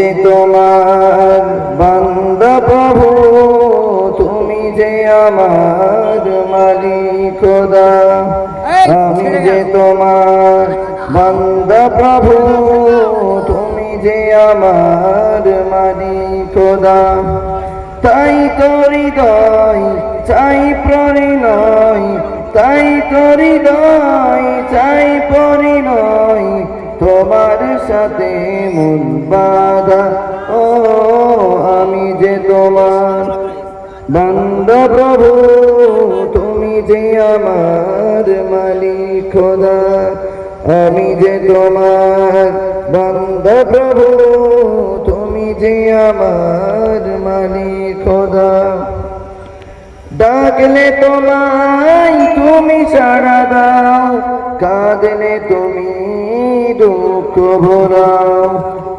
যে তোমার বান্দা প্রভু, তুমি যে আমার মালিক খোদা। আমি যে তোমার বান্দা প্রভু, তুমি যে আমার মালিক খোদা। তাই তো হৃদয় চাই পরিণয়, তাই তো হৃদয় চাই পরিণয়, তোমার সাথে মন বাঁধা। ও আমি যে তোমার বান্দা প্রভু, তুমি যে আমার মালিক খোদা। আমি যে তোমার বান্দা প্রভু, তুমি যে আমার মালিক খোদা। ডাকলে তোমায় তুমি সাড়া দাও, কাঁদলে তুমি দুঃখ ভোলাও।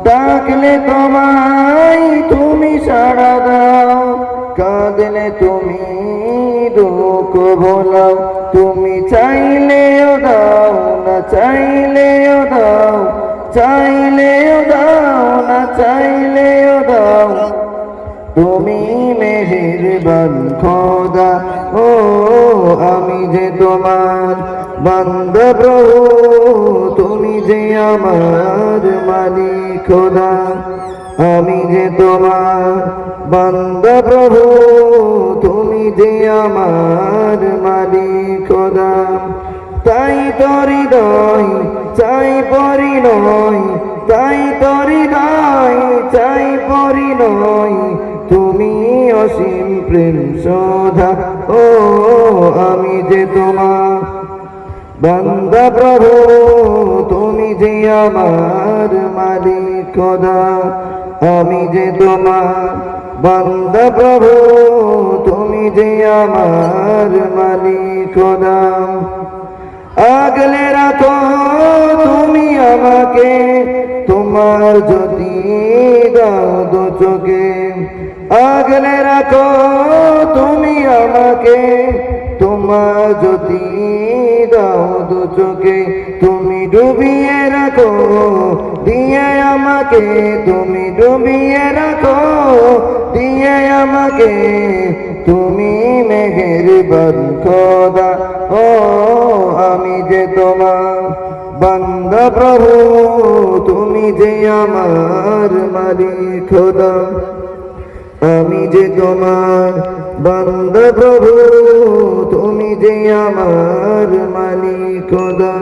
ডাকলে তোমায় তুমি সাড়া দাও, কাঁদলে তুমি দুঃখ ভোলাও। তুমি চাইলেও দাও না চাইলেও দাও, চাইলেও দাও না চাইলেও দাও, তুমি মেহেরবান খোদা। ও আমি যে তোমার বান্দা প্রভু, তুমি যে আমার মালিক খোদা। আমি যে তোমার বান্দা প্রভু, তুমি যে আমার মালিক খোদা। তাই তো হৃদয় চাই পরিণয়, তাই তো হৃদয় চাই পরিণয়, তুমি অসীম প্রেম শোধা। ও আমি যে তোমার বান্দা প্রভু, তুমি যে আমার মালিক খোদা। আমি যে তোমার বান্দা প্রভু, তুমি যে আমার মালিক খোদা। আগলে রাখো তুমি আমাকে, তোমার যদি দাও দু চোখে। আগলে রাখো তুমি আমাকে, তোমার যদি দাও দু চোখে। তুমি ডুবিয়ে রাখো দিয়ে আমাকে, তুমি ডুবিয়ে রাখো দিয়ে আমাকে, তুমি মেহেরবান খোদা। ও আমি যে তোমার বান্দা প্রভু, তুমি যে আমার মালিক খোদা। আমি যে তোমার বান্দা প্রভু, তুমি যে আমার মালিক খোদা।